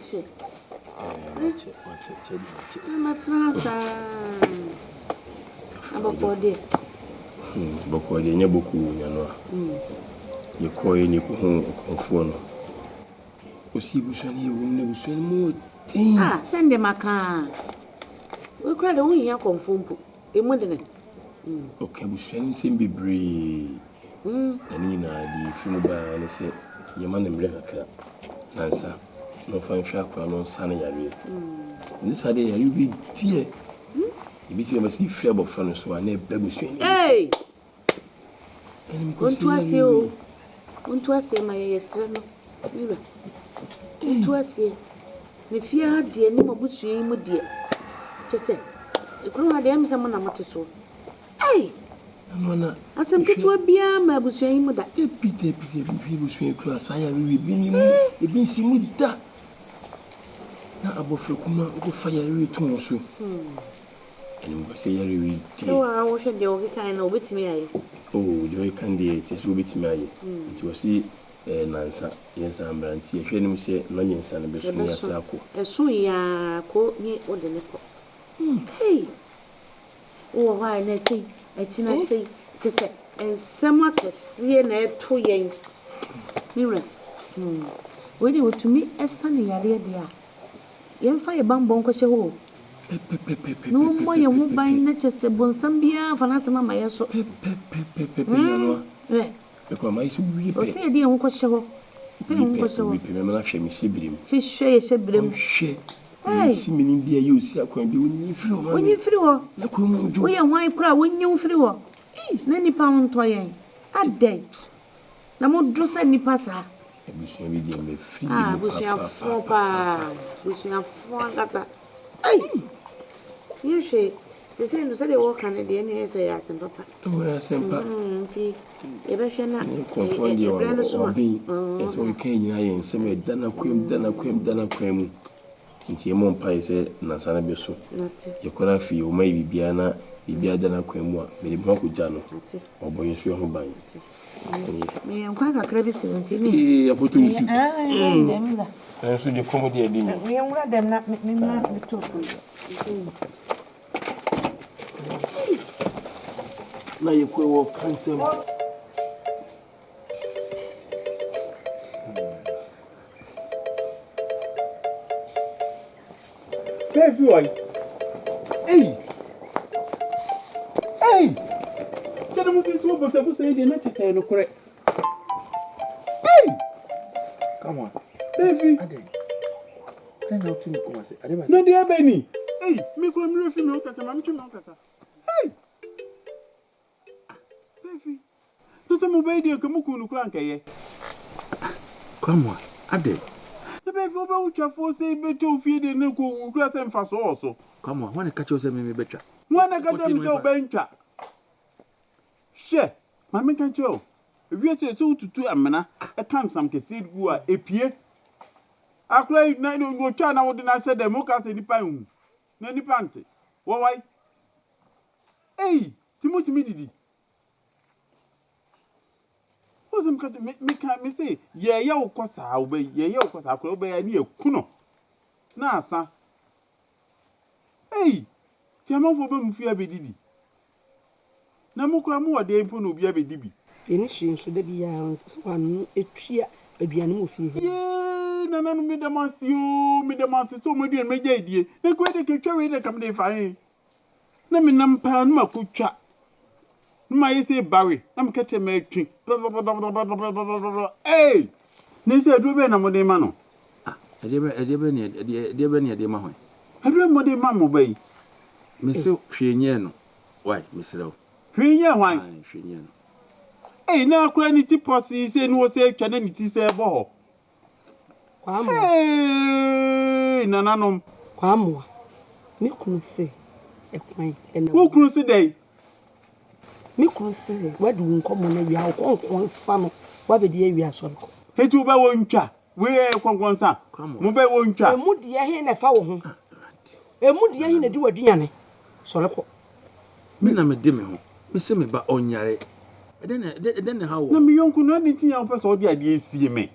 Mache. Matrasa. Abokode. Bokode nya boku nyano. Ye koyi ni ko hon konfo no. Osi busani wonne busani mo tin. Send them aka. We kra de won ya konfo mpo. Emu de ne. Okay, busani sim bebre. Ani na di fimu ba ne se ye man dem kakra. Nansa. No fan hwa kwa no sane yare. Ni sade yare bi tie. Ibi ti be si fia bofra no so na eba busani. Hey. Onto ase o. Onto ase ma ye yesre no. Mira. Onto ase. Ne fia de ni mabusuan mu de. Chese. Ekuru ha de am se mo na mote so. Hey. Amana. Asem ketu bia ma busuan mu da. Epite busuan ekuru asaya wi bi ni mu. Ebi si mu da. Na abofrekuma go fire wi tun so. Ani mo se yare wi di. Wa wo hwe de o kan na obetimi aye. Oh, the way can they say so bit me. It was see Nansa, yes, I'm brandy. If you say no, yes, and be soon as I go. As soon ya ko ni o de ne ko. Hey. Oh, why na say, I say, just say, and some to see na to yen. Mira. When you to me, a sunny area there. Yen fire bamboo ko she ho. No more you won't buy just a bonsambia for us, mamma. Yes, because my sweet say, dear, who was show. Remember, she brim. She share brim. She see me be a use. I can be when you flew. Look, we are why proud when you flew. Nanny pound toy. A day. No more dress any passer. Bush have 4 pa. Bush have 4 gata. Hey! You say, the same as they walk on the NS, as and papa. Oh, yes, and tea. Ever shall not confond you or be as we can and say, Dana cream. Into your mom pie said, Nasana Besso. You cannot feel maybe Biana, Bibia Dana cream, maybe Moku Jano, or boy, you home by. Me am quite a credit 17. I put to you. And so the comedy I didn't. We are them not make me not talk. Now you could walk handsome. Everyone. Hey! Said I'm supposed to say the next time, correct? Hey! Come on. Baby, Aden. Then how to come and say, no, dear Benny. Hey, me come refi no kaka, mam chi no kaka. Hey. Baby. No se mo be dia ka muku nu kran kaye. Come on, Aden. The baby oba uchafo say beto fie de na ko wu kra se mfa so oso. Come on, when catch you say me betwa. When I catch you say obencha. She, mama kan cho. Ewie say so tutu amena, e kan sam ke seed gu a epie. Akra na no twa na wo de na hye dem o ka se nipa hu. Na nipa nte. Wo wai. Hey, Timothy didi. Wo sem ka me say ye wo kosa obe ye wo kosa akra obe ya ni eku no. Na asa. Hey, ti amafo be mu fi abedidi. Na mukura mu wode mpo no obi abedibi. Eni hwinhwe da bi ya so anu etua aduane mu fi he. Na no me demansi so mo duan meja idie. Na ko de ketwa we de kam de fa he. Na me nam pa no makotwa. Ma yese bawe, na me kete me atwi. Hey! Ne se aduro be na mo de ma no. Edebe ne ede ma ho. Aduro mo de ma mo bai. Me se hwenye no. Why, Mr. Hwenye hwan? Hwenye no. Hey, na akura ni ti posi se no se atwa na ni ti se bo ho. Kwamo. Hey, nananom. Kwamo. Me kunu se ekwan ena. Wo kunu se dai. Me kunu se wadu nkomo na wi akonkon sa no. Wa be de wi asọrọ. Hetu ba wo ntwa. We konkon sa. Mo be wo ntwa. Emu de he na fa wo ho. Emu de he na di waduane. Sọrọ ko. Me na me de me ho. Me se me ba onyare. Eden ne ha wo. Na me yonku no adi tin ya wo pese odi ade esie me.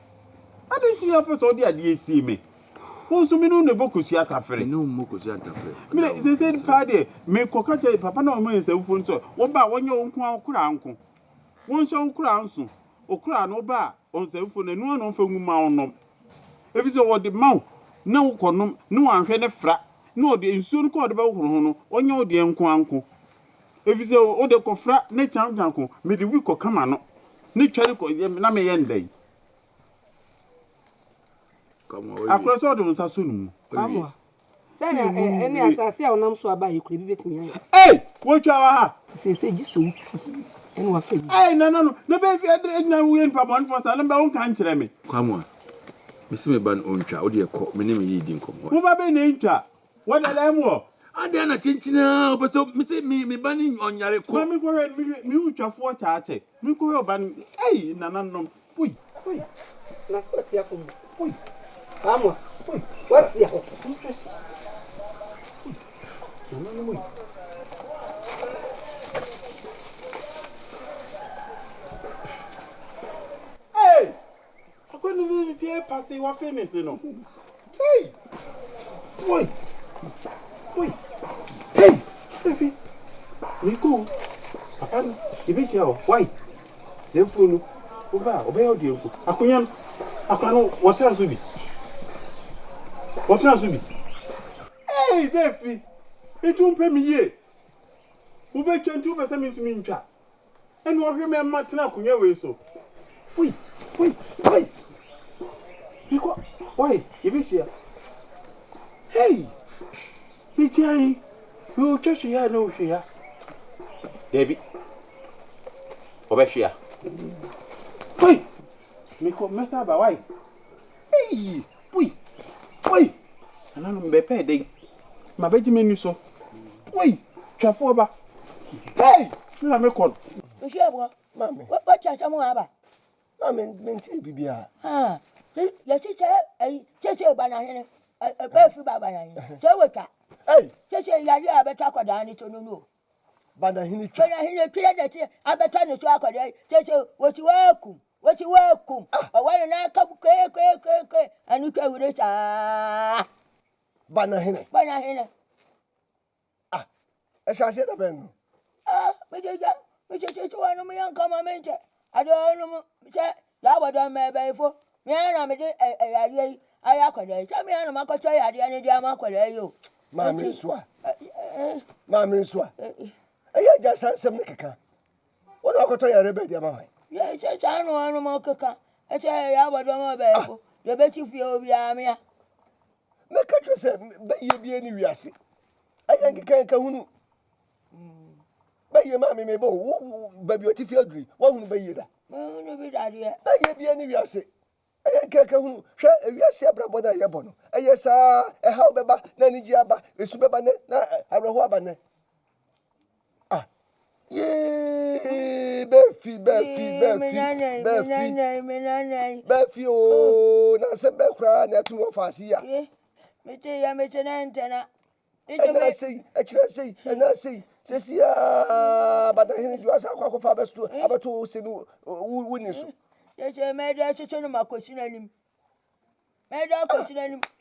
Adi tin ya pese odi ade esie me. Who so minu ne bokusi atafere. No mokusi atafere. Me say party me kokache papa na o me se ufo nso. Wo ba wonye onku akura anko. Won so nkura anso. Okura no ba on se ufo na nu no fa nguma onom. Efi so wo de maw na wo konom no anhwe ne fra. No de nsuo no ko de ba wo ho no. Onye wo de enko anko. Efi so o de kofra ne chanko me de wi ko kama no. Ne tware ko na me ye ndai. Akura so do nsa so nu. Amwa. Say na any asase a onam so aba yekure bi betimi ya. Hey, wo twa wa ha. Say ji so eni wa fe. Hey, no. Na be fi na wo yen papa on for sa na be won kan kire me. Kwamwa. Mesi me ban ontwa, wo de ekọ, me ne me yi di nkomo. Wo ba be na ntwa. Wo da la mu o. Ade na chinchina, opeso mesi me ban onyare ko. Ma me ko me utwafo chaache. Me ko yo ban. Hey, nananom. Pui. Na so tia fo. Pui. Amwa. Pui. What's ya? Hey! Akwa ni tie passe wa famous no. Hey! Boy. Hey! Efi. Nico. Papa, ibi sia o. Why? Zemfunu. Oba, oba yo die nko. Akonya. Akwa no water so bi. Water so bi. Hey, Dufie. Itu mpe mi ye. Ube chantu pesa mi sumi ntwa. Enu ohwe me matena akonya we so. Fui. Nico. Why? Ibi sia. Hey! Mitiai. You just here no here. Debbie. Obeshia. Hey! Miko mesa ba why? Hey! Why? Ana no mbepe dey. Ma beji menu so. Why? Twafo ba. Hey! Na me kon. Yeboah. Mami. What cha mo aba? Mami, menti bibia. Ah. Ya cheche ba na hene. Ba fi ba na hene. Je weka. Hey! Cheche ya ri abeta akoda ni to no. Bana hini twa. Bana hene tire na ti abeta ni to akoda. Cheche woti wakum. Owa na ka ke anu ka wure cha. Bana hini. Ah. Esa se da ben. Ah, me cheche wa no me yan kama menche. Ado no se la Bodom me be fo. Me na me de yari aya akoda. Se me na makocho yari ani dia makoda yo. Mami nswa. Eya ja sansem ne keka. Wo na akoto yare be dia ma hwan. Ye cheche anu mo keka. Eche ya Bodom be fo. De be chi fie obi amia. Me ka tro se be ye bi ani wiase. Eya nkeka hunu. Be ye mami me bo ba bi oti fie agri. Wo hunu be ye da. No bi da de. Be ye bi ani wiase. Eya nkeka hunu hwe wiase abrabo na yebo no. Eya sa ha obeba na ni ji aba, esu beba ne na abreho aba ne. Ah. Ye Dufie o na se be kra na tu ofasi ya. Mete na ntena. Ena sei sesi ya bada hini juasa kwa fa bestu abato senu wuni so. Cheche meda cheche no makosi na nim.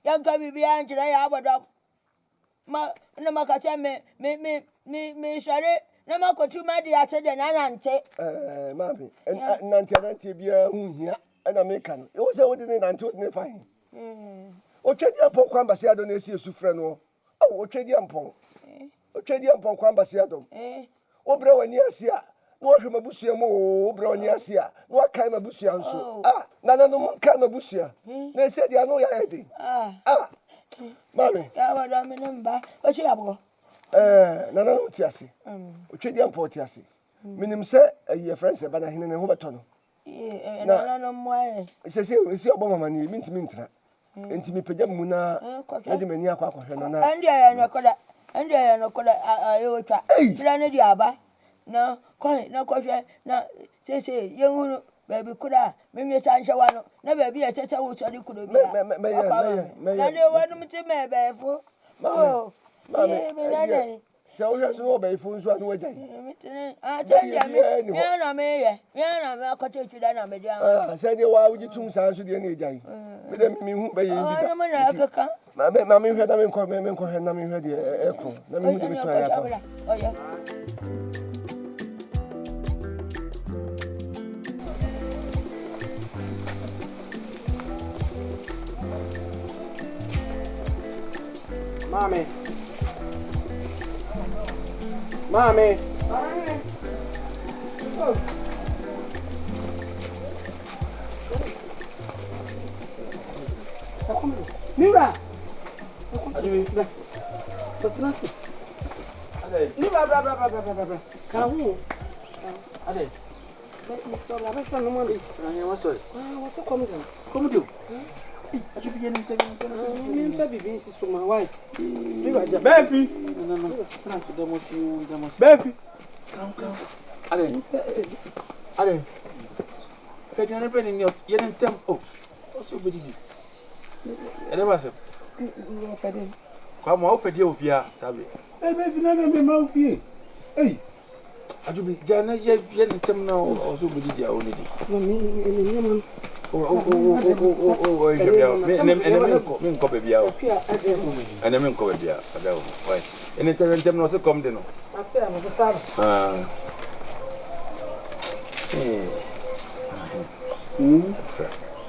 Yanka bibi anjira ya Bodom. Na makacha me share na makotu madi ache de na nante. Mami nante bia hu hia na me kan. E wo se wo de nante wo de fa hin. O twedi apon kwa mbase ado na esi esufre no. O twedi ampon kwa mbase ado. O bre wani asia. No hwe mabusua mo o bre wani asia. No akai mabusua nso. Nana no mon kai mabusua. Na esi dia no ya edi. Mami. Ya Bodom namba. O chi abo. Nana no tiase. O twedi ampon tiase. Minim se ye friends e bana hene ne ho beto no. Nana no mo Esi obo mama ni mintimi ntra. Enti pejam mu na de mani akwa hwe no na. Andi ya no koda ayo twa. Kira ne di aba. Na koi na kohwe na sese yehunu baby kuda menye chansha wano na baby ya chacha wo chori kudo bia. Na de wanu mti me be fo. Mami. So we have to obey phones one way. I tell you, me cut you down. I said, why would you two sons with the any day? With them, me who pay you. Mammy had them call me and call her name ready. Echo. Let me try. Oh, yeah. Mommy. Mommy. Oh. Mira. Aduh, betul sih. Ada. Mira, bra. Kamu. Ada. Sorry, apa yang kamu mau? Nanya apa sorry? Apa kamu dah? Kamu dia? Aduh, biar nanti. Ini saya bibi si semua, why? Mira aja. Befi. No. Kenapa sudah masih. Befi. Kamu. Ada. Kayaknya apa ni? Yang tempo. Osu berdiri. Ada masuk. Kamu mau pergi ufia, sabi? Befi nana memang ufia. Aduh, jangan yang tempo osu berdiri awal ni. Mami, ini mana? Min ko be biya o ene min ko be biya ada o wai ene tem no se kom de no afia mo sa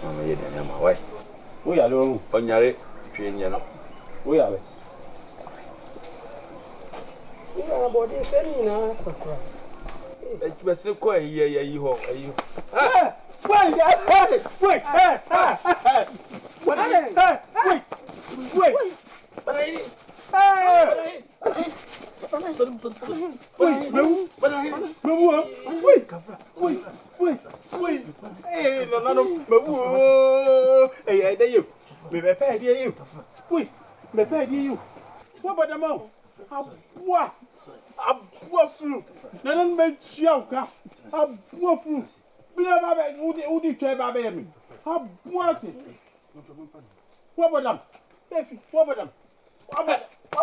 mama ye de na ma wai O ya lo onyare twe nya no o ya be ina body seni na sakra be se ko yi ho Wait! Bila baba udi che baba yemi. Ha buati. Wa bodam. Befi, wa bodam. Wa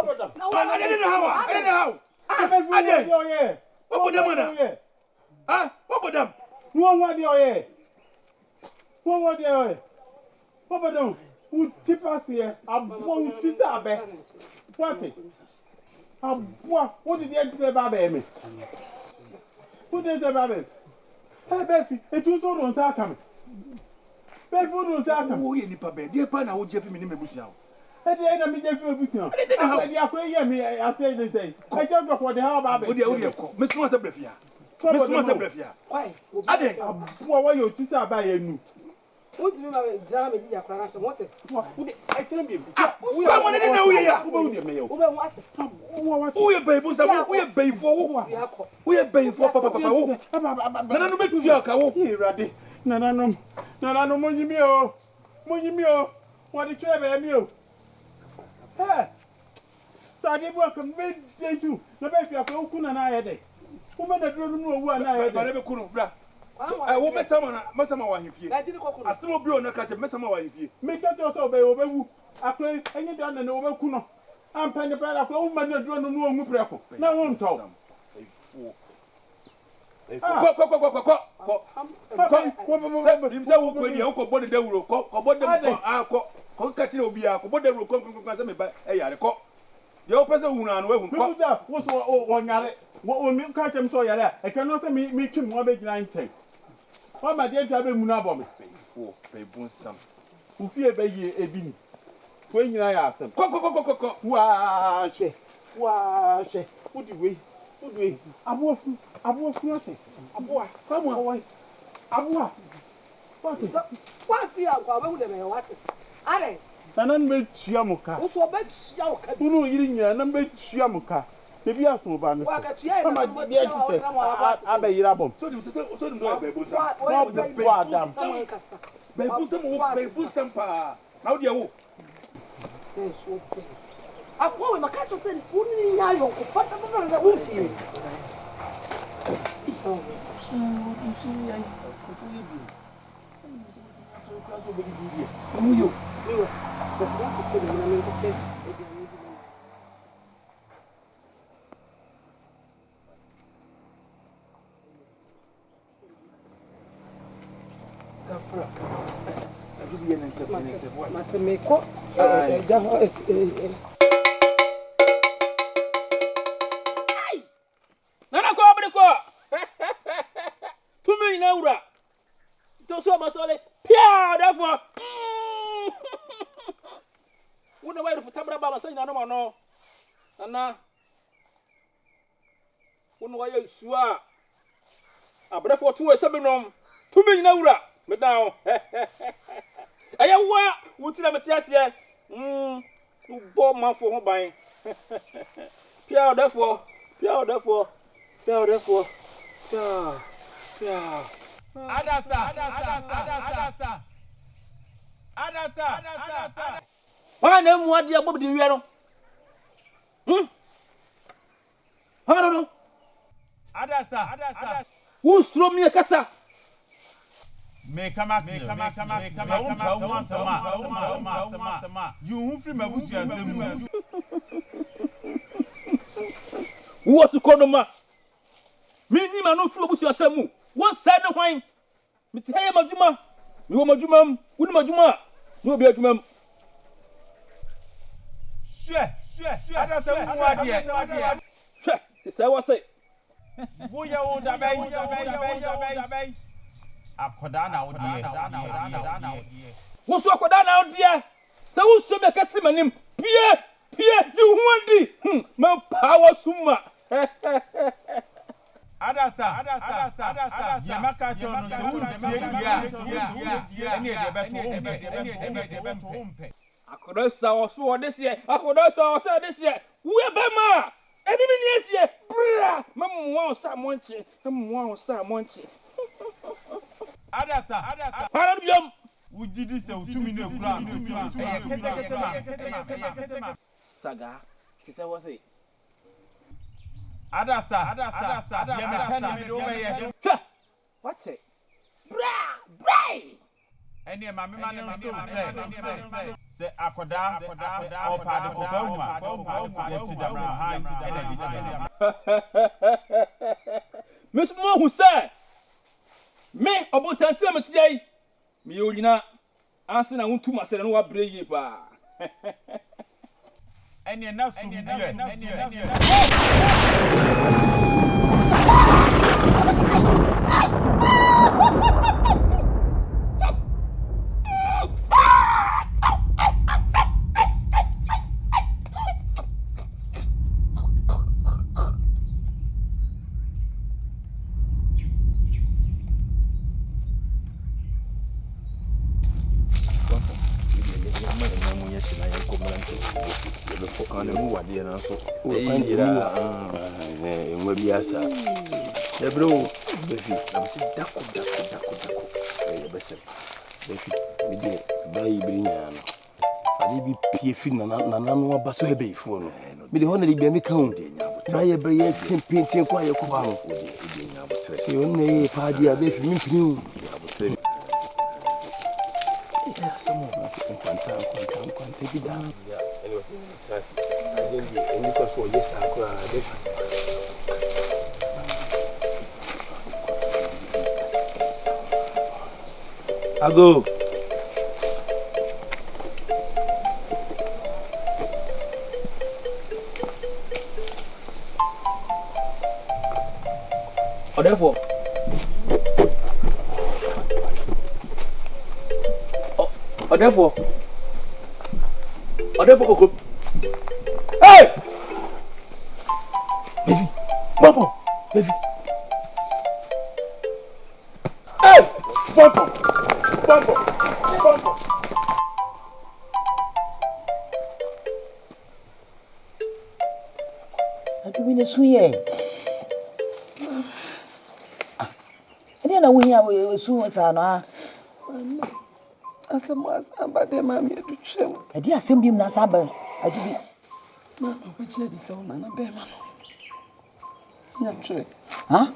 bodam. I didn't know. Befi yo ye. What bodam na? Ah, what bodam? No one yo ye. Wo wo de yo ye. Wa bodam. U tipasi ye. Abu u tisa abe. Wati. Abu, what did you say baba yemi? Who did say baba? Befi, etu so don sa aka me. Befi don sa aka. Wo ye nipa be, de pa na wo je fi me ni mebusia o. E de na me je fi mebusia. E de akwa ye me ase de say. I just go for the how baba. Wo de ko. Me suma se brefia. Me suma se brefia. Why? Ade. Wo wa yo tisa ba ye nu. What do you mean jam me dia kwara na what? Wo de I tell me. Wo ya mo ne na wo ye ya. Wo de me yo. Ube what? Wo ye be bu sa wo ye be ifo wo. Wo ye be ifo papa wo. Nana no betua ka wo. Irade. Nana no monyimi o. Wo de twa be mi o. Sade bu akam be deju. Na be fi akwa ku na na ye de. Wo me na duro no owu na ye de. Ba na be ku no bra. Wo mesama wa hifie. Asemo bi ona ka che mesama wa hifie. Me ka to so be obewu. Akwa enyi da na obeku no. Ampa ne pa akwa wo ma na duro no owu preko. Na wo nto. Imse wo kwedi wo ko bode dawuro ko bode ko akọ ko ka chire obi a ko bode dawuro ko se me ba e yare ko ye o pese hunu anu ehun ko wo so wo nyare wo mi ka chem so yare e ka no se mi twim wo be gina nchen o ma de ta be mu na bo me be bun sam ufie be ye ebi ni ko nyina ya asem ko wa she udi we abofu ate aboa kwamu aboa What fear kwa we de me what? Are nanan be tua muka wo so be tia wo ka unu yiri nya nan be tua muka bebi aso ba no wa ka tia na ma di ati abe yira bom so dim do be bun sam wo be adam be bun sam pa na wo de wo Apo we makato se uni nya yo ko fata ba na wo fi Matemeko. Nana ko abri ko. Tumi na wura. To so masole. Pia therefore. Wona wai fu tabra ba masai na no no. Nana. Wona wai suwa. Abrafo to we sebinom. Tumi na wura. Me down. Ayawa, wutina metiasie. You bo man for ho ban. Pia therefore. Adasa. Why na mu ade abob di wi no? No. Adasa. Who strom me kasa? Me kama. You who free mabusi ansemu. What to konoma? Me ni ma no free mabusi ansemu. Won say ne hwan? Me ti haye madwuma. Me wo madwuma, woni madwuma. No be adwuma. Sure. Adasa mu ade. Sure, say what say? Wo ya wo da bai. Akoda na odi. Wo so akoda na odi. Say wo so be kase manim. Pie, you wandi. Ma power suma. Adasa. Ye maka chono so wo tie dia. Ene de beto umpe. Akoda sa wo so this year. Akoda sa wo say this year. Wo e be ma. Eni bi ni esie. Bra, mamu wa sa monchi. Adasa. Haram yom. Wujidi se utumi ne kura. Ketema. Saga. Kisa wo say. Adasa. Ye me pena me do ye. What say? Bra. Ene ma me ma ne so se akoda o pa de ko ba hu a ye ti da bra ha Miss Mo who say me obotanti ametiai me yonyina anse na wontu masere no wa breye pa ene na sum die Enwa biasa. Ya bro, Befi, abisi dako. Besem. Befi, mide bayi brinya no. Ade bi pie fi na no abaso hebe ifo no. Mide ho na de bia me kan de nyabotre. Baye breye tempenten kwa ye kuba no. De nyabotre. Se on ne pa dia Befi mi mpini nyabotre. Ya samo na se kwanta gida. Ya, anyway, trust. Sajendi, endi ko so yes akura Befi. Ago. Therefore. Hey! Befi. Babo. Befi. Hey! Babo. Adu bi ne suye. Ade na wo hia wo su sa no. Asamba de mami educhem. Ade asem bi na saba. Ade bi. Ma ko chire di se o na be ma no. Nya chire. Ha?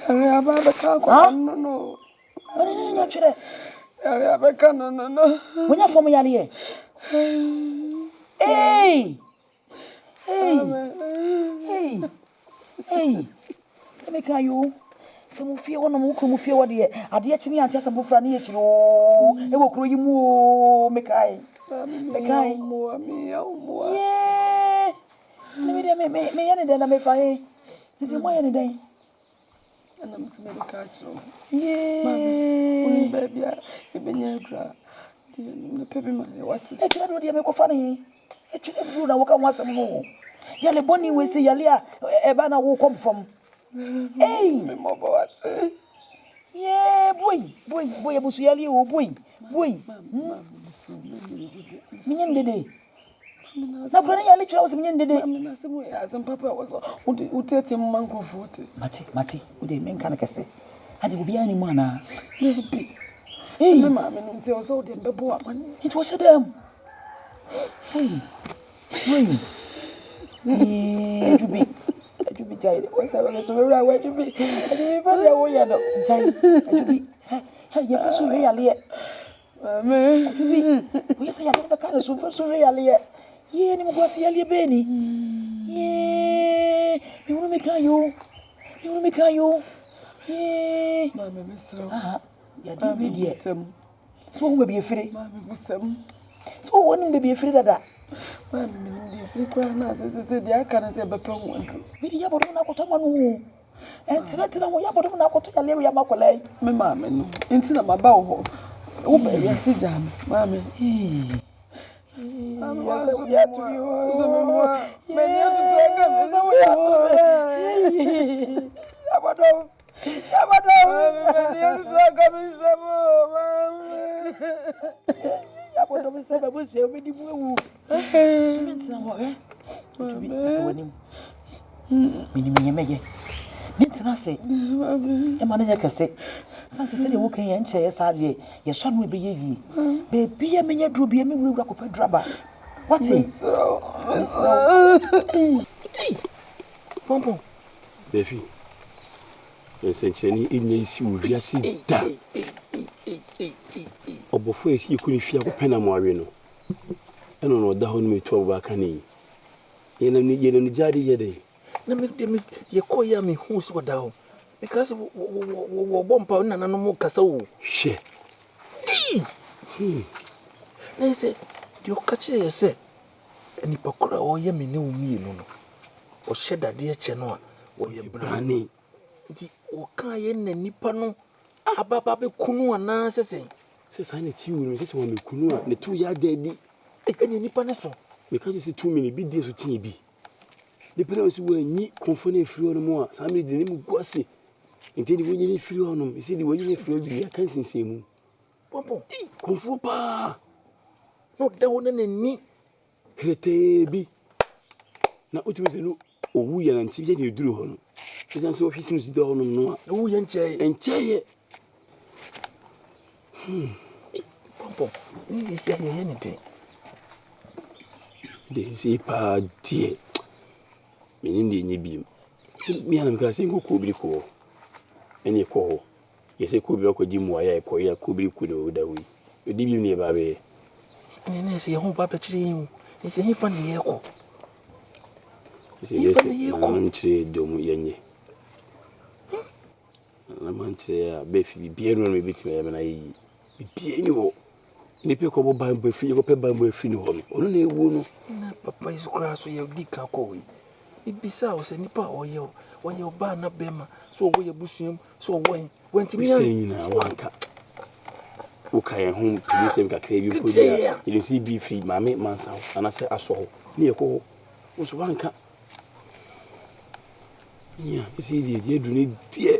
Are aba ka ko no. Ade nya chire. Are aba ka no. Wonya fom yale ye. Hey! Hey! Say me can you? Some fear one of whom fear what dear. I dear Chini and Tessa Bufrani. Oh, it will grow you more. Mekai. Mekai. More. Yeah. May any day I may fire. Is it why any day? And I'm to make a catch. Yeah, baby, you've been your cry. The paper man, what's it? I don't make a funny. It's true. I walk on once more. Yale Bonnie will say Yalia, Ebana will come from. Hey, Mama, yeah, boy, Busiali, oh boy. Minion the day. Now, when I let you out, Minion the day. Some papa was who tell him mango food. Mati, who they men can't say. And it will be any manner. Hey, Mamma, it was all them before. It was a damn. Hey, to be tired. What's I was where to be? I didn't very away. I don't tired. To be. Hey, you're so really. We say I don't the kind of super so really. Yeah, and you go see Ali Benny. Yeah, you want to make you. Yeah, Mamma, Mr. Yeah, dear. So will be afraid. Mamma, so one may be afraid of that. Mamma, if you cry now, I said, I can't say, but really, you don't know what I'm and tonight, I don't know what to tell you. Mamma, into my bow. Oh, baby, I see Jam, Mamma. Dufie, essentially, in a sea, we are sitting down. Or before you couldn't fear Penamorino. And on the home, we talk about Canny. In a jadi yede. Let me tell you, call me who's what down. Because we bomb pound and no more castle. She. They say, you catch it, say. And you pokora or yammy no me, no. Or shed a dear channel. Or your brandy. The Okayan and Nippano. Ababa Kunu and Nasa say. Says I need you, Mrs. Woman Kunu, the 2 year daddy. Any Nippanaso. Because you see too many big deals with TB. The parents were neat, confounded free on more. Somebody the name of Gussy. Indeed, when you need free on them, you see the way you free, I can't see him. Papa, Confupa. Not down and neat. Hete be. Now, what was the oh, we are until you drew on. It's so he seems down on no. Oh, and chair. Papa, this is anything. They say, pa dear. Meaning the Nibim. Me and I'm saying, could be cool. Any call. Yes, a could be a Jim Wire, Koya, could be cool that way. You did you near Baby. And I say, home papa dream. It's a funny echo. Yes, I'm trade domu yenye. I'm trade Befi, be a room with me, and I be any. Ni pe ko bo ban bo fi, ko pe ban bo fi ni ho. Onu na ewu no. Na papa isu kra so ye di ka ko wi. Ibisa o se nipa o ye ba na bema. So wo ye busuam, so wo ntimi ya. Nyina wanka. Wo kan ho police em kakra bi ko dia. You see be free mame mansa ana se aso ho. Ni ye ko wo so wanka. Yeah, you see the do ni die.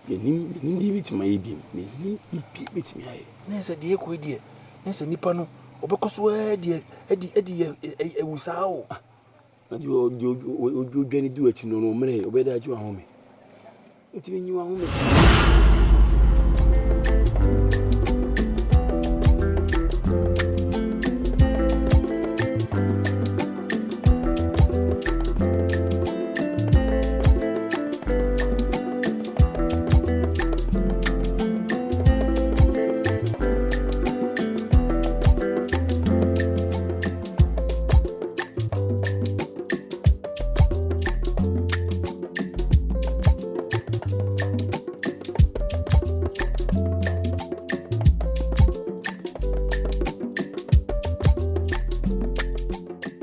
Ni di bit my bi. Ni bit me aye. Na se de ko die. Na se nipa no obekoso de edi ewusa o. Na di odwani du achi no no mre obeda aju ahome. Nti be nyi ahome.